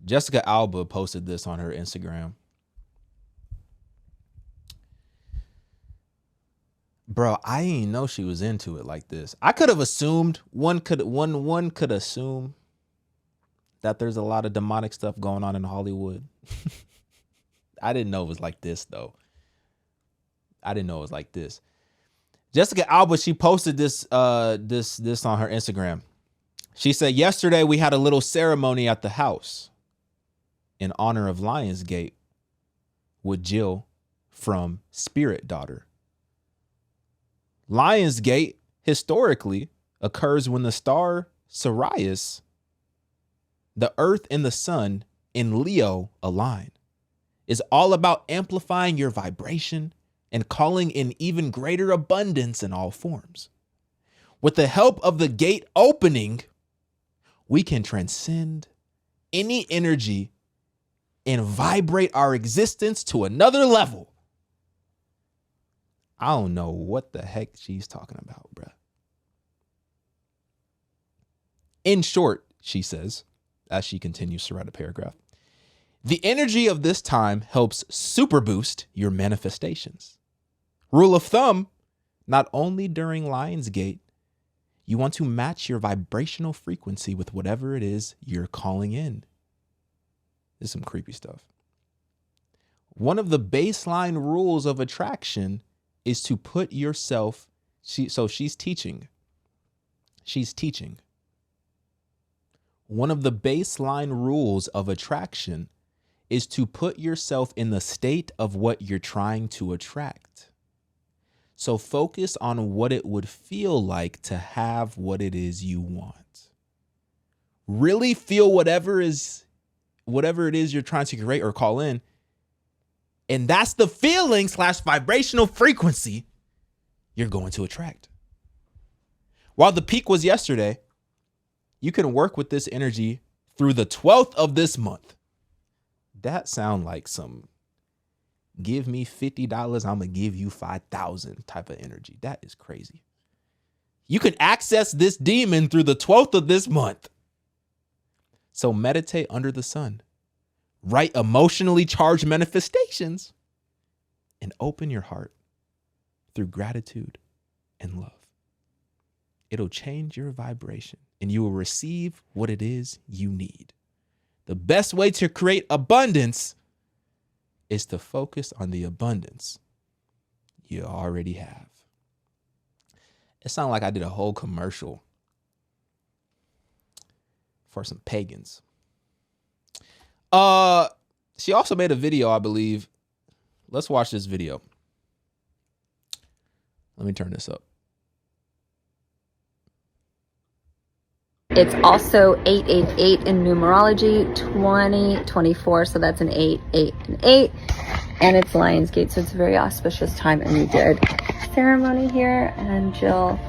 Jessica Alba posted this on her Instagram. Bro, I didn't know she was into it like this. I could have assumed one could assume that there's a lot of demonic stuff going on in Hollywood. I didn't know it was like this though. I didn't know it was like this. Jessica Alba, she posted this this on her Instagram. She said, yesterday we had a little ceremony at the house in honor of Lionsgate with Jill from Spirit Daughter. Lionsgate historically occurs when the star Sirius, the earth and the sun in Leo align. It's all about amplifying your vibration and calling in even greater abundance in all forms. With the help of the gate opening, we can transcend any energy and vibrate our existence to another level. I don't know what the heck she's talking about, bruh. In short, she says, as she continues to write a paragraph, the energy of this time helps super boost your manifestations. Rule of thumb, not only during Lionsgate, you want to match your vibrational frequency with whatever it is you're calling in. This is some creepy stuff. One of the baseline rules of attraction is to put yourself, she's teaching. One of the baseline rules of attraction is to put yourself in the state of what you're trying to attract. So focus on what it would feel like to have what it is you want. Really feel whatever it is you're trying to create or call in. And that's the feeling / vibrational frequency you're going to attract. While the peak was yesterday, you can work with this energy through the 12th of this month. That sound like some give me $50, I'm going to give you 5,000 type of energy. That is crazy. You can access this demon through the 12th of this month. So meditate under the sun. Write emotionally charged manifestations and open your heart through gratitude and love. It'll change your vibration and you will receive what it is you need. The best way to create abundance is to focus on the abundance you already have. It sounded like I did a whole commercial for some pagans. She also made a video, I believe. Let's watch this video. Let me turn this up. It's also 888 in numerology, 2024. So that's an 8, 8, and 8. And it's Lionsgate, so it's a very auspicious time. And we did ceremony here. And Jill,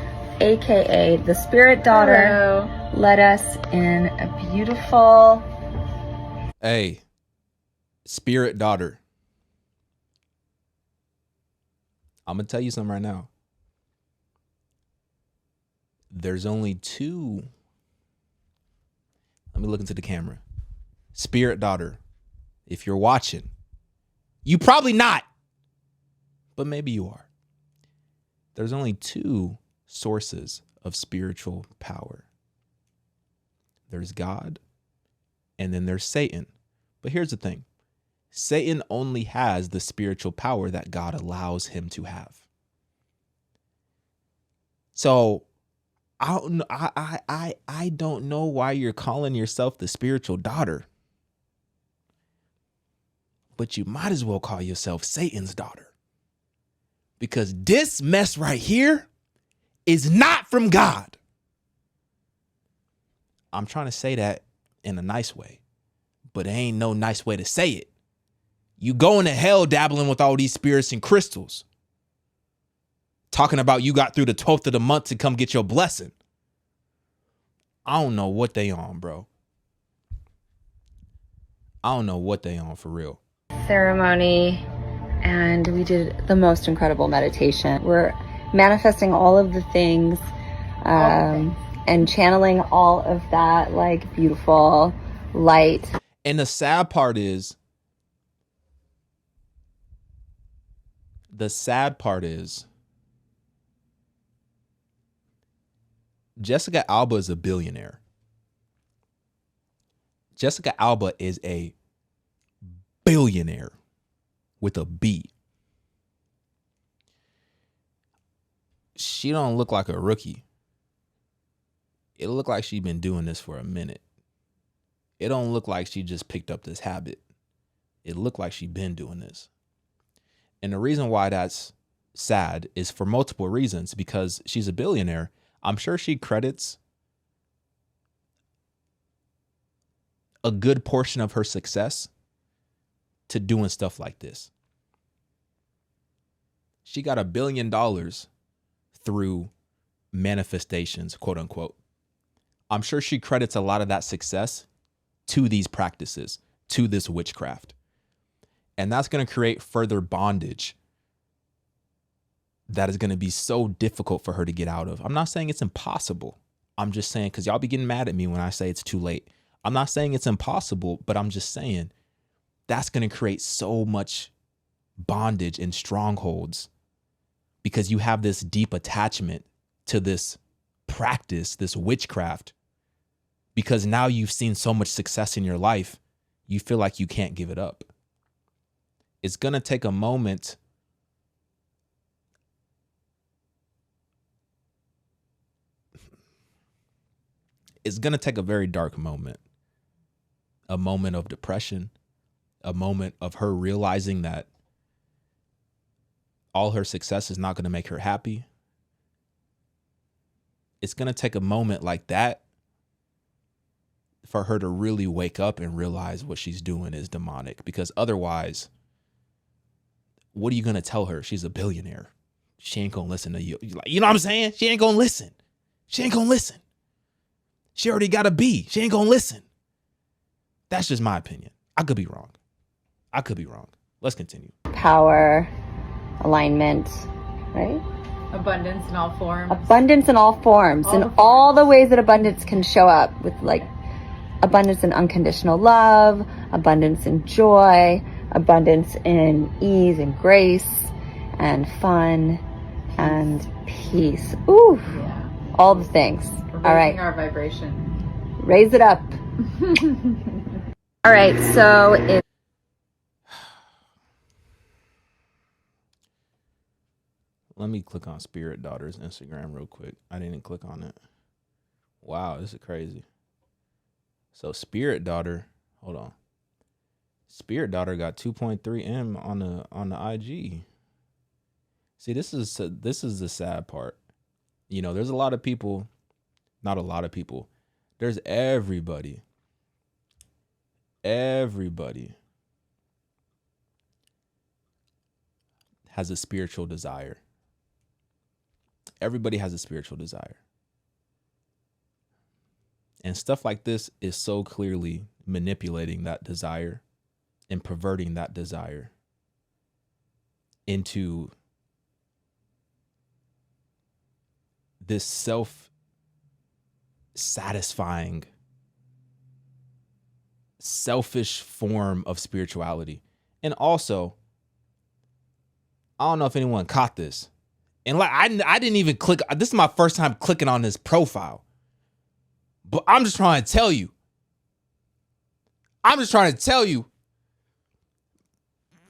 aka the Spirit Daughter, hello, led us in a beautiful... Hey, Spirit Daughter. I'm going to tell you something right now. There's only two. Let me look into the camera. Spirit Daughter, if you're watching, you probably not, but maybe you are. There's only two sources of spiritual power. There's God, and then there's Satan. But here's the thing. Satan only has the spiritual power that God allows him to have. So I don't know why you're calling yourself the spiritual daughter, but you might as well call yourself Satan's daughter, because this mess right here is not from God. I'm trying to say that in a nice way, but it ain't no nice way to say it. You going to hell dabbling with all these spirits and crystals, talking about you got through the 12th of the month to come get your blessing. I don't know what they on, bro. I don't know what they on for real. Ceremony, and we did the most incredible meditation. We're manifesting all of the things and channeling all of that like beautiful light. And the sad part is Jessica Alba is a billionaire. Jessica Alba is a billionaire with a B. She don't look like a rookie. It look like she's been doing this for a minute. It don't look like she just picked up this habit. It looked like she's been doing this. And the reason why that's sad is for multiple reasons, because she's a billionaire. I'm sure she credits a good portion of her success to doing stuff like this. She got $1 billion through manifestations, quote unquote. I'm sure she credits a lot of that success to these practices, to this witchcraft. And that's going to create further bondage that is going to be so difficult for her to get out of. I'm not saying it's impossible. I'm just saying, because y'all be getting mad at me when I say it's too late. I'm not saying it's impossible, but I'm just saying that's going to create so much bondage and strongholds because you have this deep attachment to this practice, this witchcraft, because now you've seen so much success in your life, you feel like you can't give it up. It's going to take a moment it's going to take a very dark moment, a moment of depression, a moment of her realizing that all her success is not going to make her happy. It's going to take a moment like that for her to really wake up and realize what she's doing is demonic, because otherwise, what are you going to tell her? She's a billionaire. She ain't going to listen to you. You know what I'm saying? She ain't going to listen. She ain't going to listen. She already got a B. She ain't going to listen. That's just my opinion. I could be wrong. Let's continue. Power, alignment, right? Abundance in all forms. Abundance in all forms. All the ways that abundance can show up, with like abundance in unconditional love, abundance in joy, abundance in ease and grace and fun and peace. Ooh, Yeah. All the things. We're All raising right. our vibration. Raise it up. All right. So if Let me click on Spirit Daughter's Instagram real quick. I didn't click on it. Wow, this is crazy. So Spirit Daughter, hold on. Spirit Daughter got 2.3 M on the IG. See, this is the sad part. You know, there's a lot of people, not a lot of people. There's everybody has a spiritual desire. Everybody has a spiritual desire. And stuff like this is so clearly manipulating that desire and perverting that desire into this self-satisfying, selfish form of spirituality. And also, I don't know if anyone caught this. And like I didn't even click. This is my first time clicking on this profile. But I'm just trying to tell you.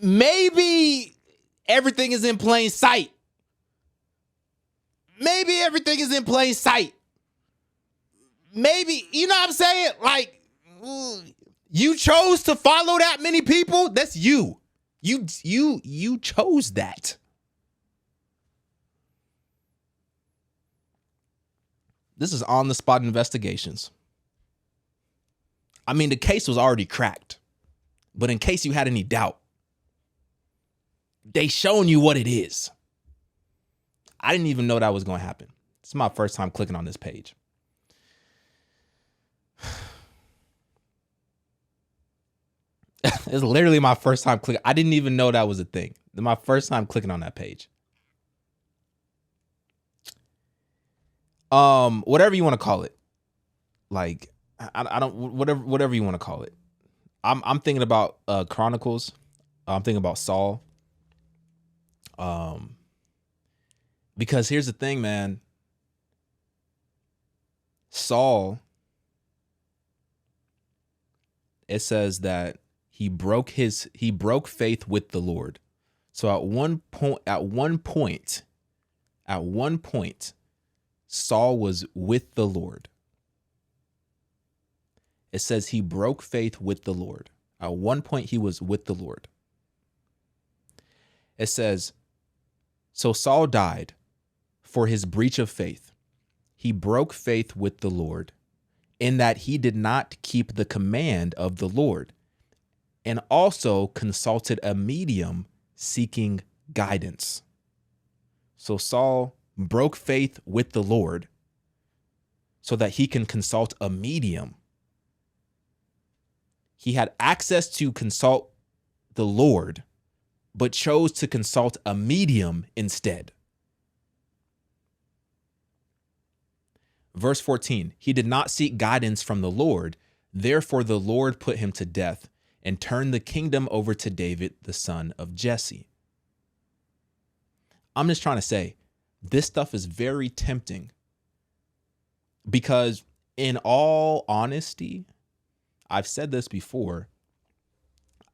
Maybe everything is in plain sight. Maybe, you know what I'm saying? Like, you chose to follow that many people. That's you. You chose that. This is on the spot investigations. I mean, the case was already cracked, but in case you had any doubt, they showing you what it is. I didn't even know that was going to happen. It's my first time clicking on this page. It's literally my first time clicking. I didn't even know that was a thing. My first time clicking on that page. Whatever you want to call it. Like, I don't, whatever you want to call it. I'm thinking about Chronicles. I'm thinking about Saul. Because here's the thing, man. Saul, it says that he broke faith with the Lord. So at one point, Saul was with the Lord. It says he broke faith with the Lord. At one point, he was with the Lord. It says, so Saul died for his breach of faith. He broke faith with the Lord in that he did not keep the command of the Lord, and also consulted a medium seeking guidance. So Saul broke faith with the Lord so that he can consult a medium. He had access to consult the Lord, but chose to consult a medium instead. Verse 14, he did not seek guidance from the Lord. Therefore, the Lord put him to death and turned the kingdom over to David, the son of Jesse. I'm just trying to say, this stuff is very tempting because in all honesty, I've said this before,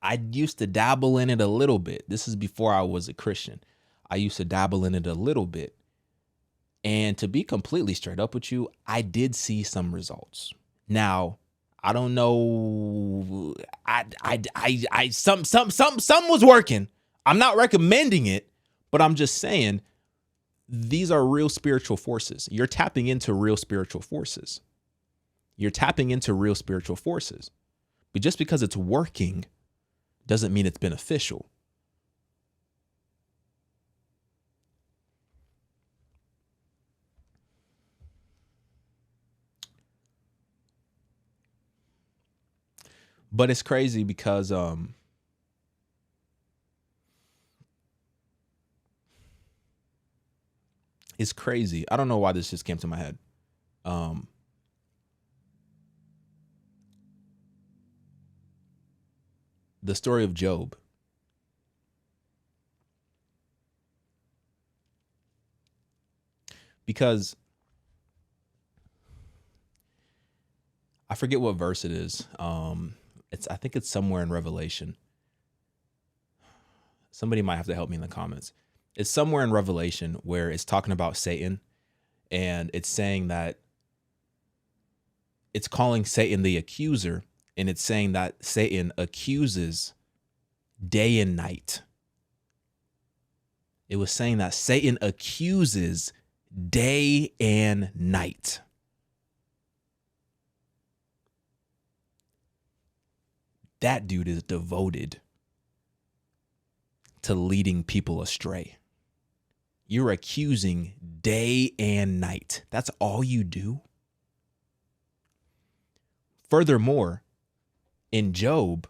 I used to dabble in it a little bit. This is before I was a Christian. I used to dabble in it a little bit. And to be completely straight up with you, I did see some results. Now, I don't know. Some was working. I'm not recommending it, but I'm just saying these are real spiritual forces. You're tapping into real spiritual forces. But just because it's working doesn't mean it's beneficial. But it's crazy because it's crazy. I don't know why this just came to my head. The story of Job. Because I forget what verse it is. I think it's somewhere in Revelation. Somebody might have to help me in the comments. It's somewhere in Revelation where it's talking about Satan, and it's saying that it's calling Satan the accuser, and it's saying that Satan accuses day and night. It was saying that Satan accuses day and night. That dude is devoted to leading people astray. You're accusing day and night. That's all you do. Furthermore, in Job,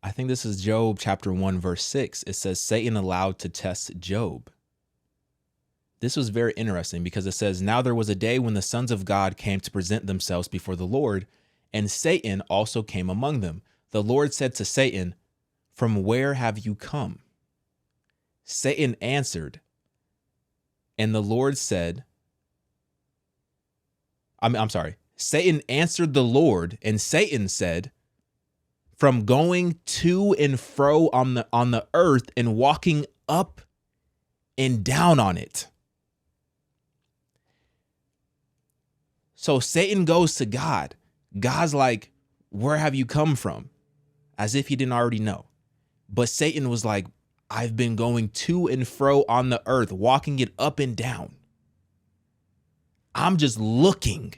I think this is Job chapter 1, verse 6. It says Satan allowed to test Job. This was very interesting because it says, now there was a day when the sons of God came to present themselves before the Lord, and Satan also came among them. The Lord said to Satan, from where have you come? Satan answered, and the Lord said, I'm sorry. Satan answered the Lord, and Satan said, from going to and fro on the earth and walking up and down on it. So Satan goes to God. God's like, where have you come from? As if he didn't already know. But Satan was like, I've been going to and fro on the earth, walking it up and down. I'm just looking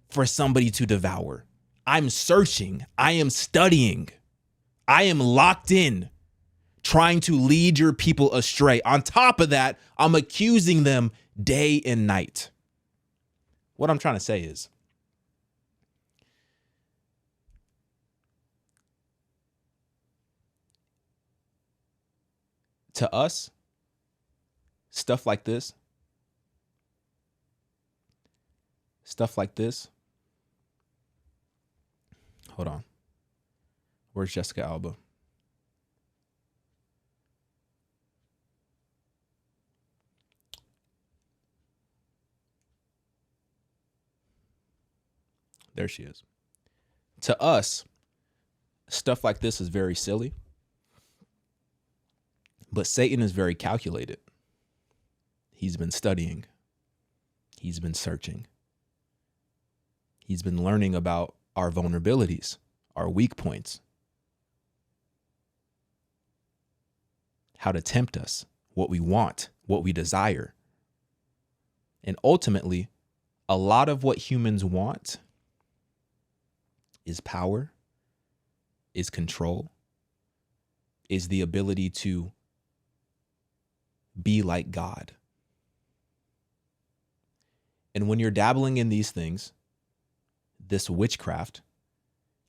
for somebody to devour. I'm searching. I am studying. I am locked in, trying to lead your people astray. On top of that, I'm accusing them day and night. What I'm trying to say is, to us, stuff like this, Where's Jessica Alba? There she is. To us, stuff like this is very silly, but Satan is very calculated. He's been studying. He's been searching. He's been learning about our vulnerabilities, our weak points, how to tempt us, what we want, what we desire. And ultimately, a lot of what humans want is power, is control, is the ability to be like God. And when you're dabbling in these things, this witchcraft,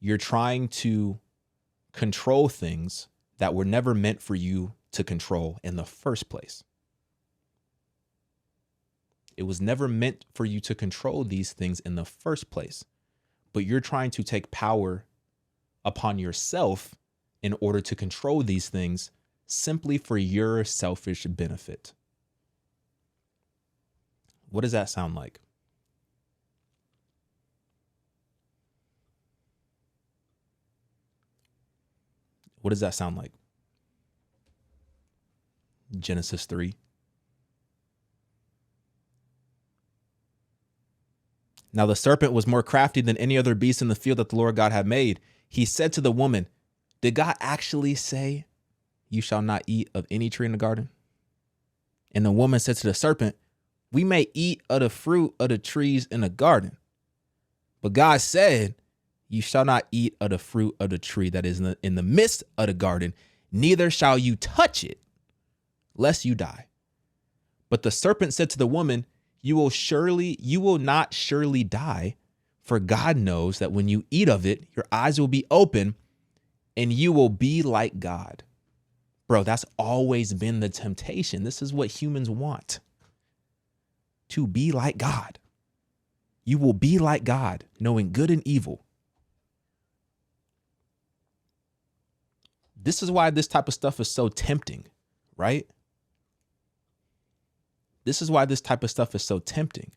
you're trying to control things that were never meant for you to control in the first place. It was never meant for you to control these things in the first place, but you're trying to take power upon yourself in order to control these things simply for your selfish benefit. What does that sound like? What does that sound like? Genesis 3. Now the serpent was more crafty than any other beast in the field that the Lord God had made. He said to the woman, did God actually say, you shall not eat of any tree in the garden? And the woman said to the serpent, we may eat of the fruit of the trees in the garden. But God said, you shall not eat of the fruit of the tree that is in the midst of the garden, neither shall you touch it, lest you die. But the serpent said to the woman, you will not surely die, for God knows that when you eat of it, your eyes will be open and you will be like God. Bro, that's always been the temptation. This is what humans want. To be like God. You will be like God, knowing good and evil. This is why this type of stuff is so tempting, right? This is why this type of stuff is so tempting.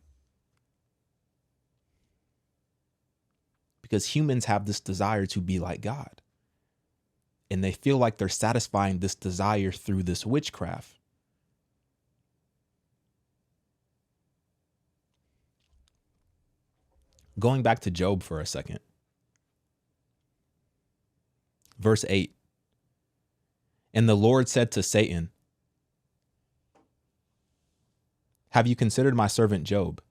Because humans have this desire to be like God. And they feel like they're satisfying this desire through this witchcraft. Going back to Job for a second. Verse 8. And the Lord said to Satan, have you considered my servant Job?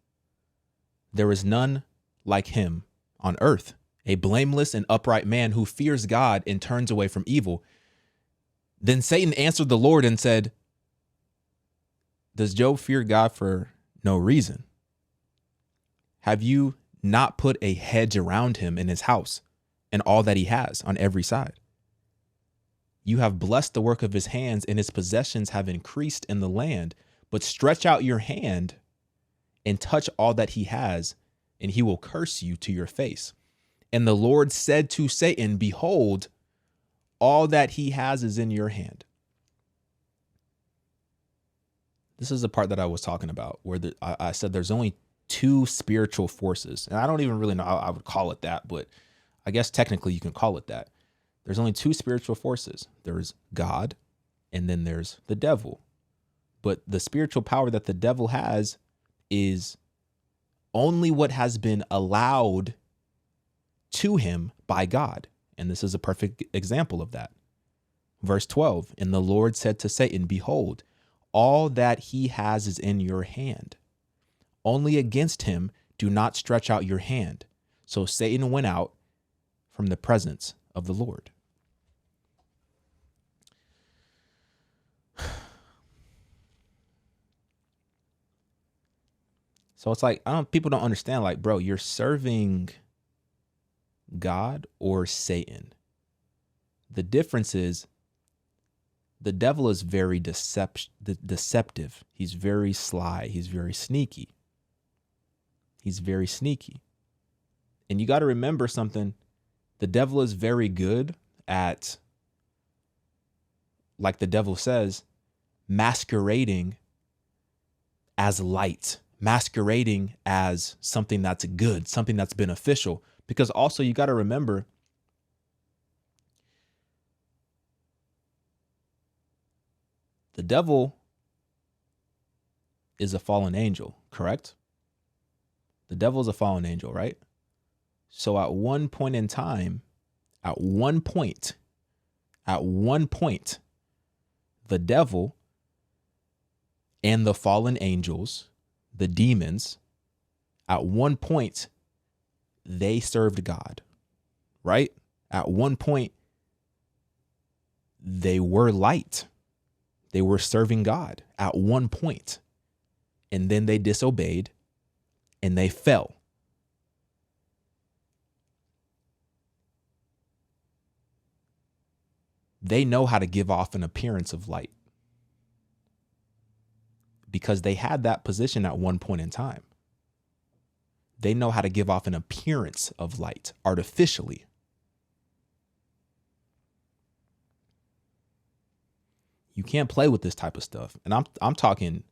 There is none like him on earth, a blameless and upright man who fears God and turns away from evil. Then Satan answered the Lord and said, does Job fear God for no reason? Have you not put a hedge around him in his house and all that he has on every side? You have blessed the work of his hands, and his possessions have increased in the land. But stretch out your hand and touch all that he has, and he will curse you to your face. And the Lord said to Satan, behold, all that he has is in your hand. This is the part that I was talking about, where I said there's only two spiritual forces. And I don't even really know how I would call it that, but I guess technically you can call it that. There's only two spiritual forces. There's God, and then there's the devil. But the spiritual power that the devil has is only what has been allowed to him by God. And this is a perfect example of that. Verse 12, and the Lord said to Satan, behold, all that he has is in your hand. Only against him do not stretch out your hand. So Satan went out from the presence of the Lord. So it's like, people don't understand, like, bro, you're serving God or Satan. The difference is the devil is very deceptive. He's very sly. He's very sneaky. He's very sneaky. And you got to remember something. The devil is very good at, like the devil says, masquerading as light, masquerading as something that's good, something that's beneficial. Because also you got to remember, the devil is a fallen angel, correct? The devil is a fallen angel, right? So at one point in time, the devil and the fallen angels, the demons, at one point, they served God, right? At one point, they were light. They were serving God at one point. And then they disobeyed and they fell. They know how to give off an appearance of light because they had that position at one point in time. They know how to give off an appearance of light artificially. You can't play with this type of stuff. And I'm talking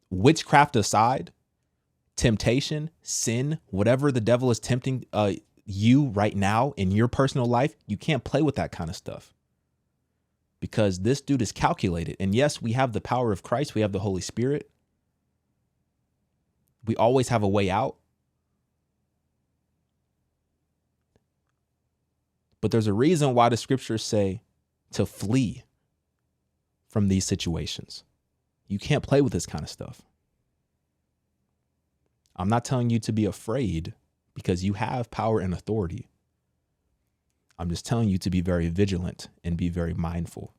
witchcraft aside, temptation, sin, whatever the devil is tempting you right now in your personal life, you can't play with that kind of stuff. Because this dude is calculated. And yes, we have the power of Christ. We have the Holy Spirit. We always have a way out. But there's a reason why the scriptures say to flee from these situations. You can't play with this kind of stuff. I'm not telling you to be afraid because you have power and authority. I'm just telling you to be very vigilant and be very mindful.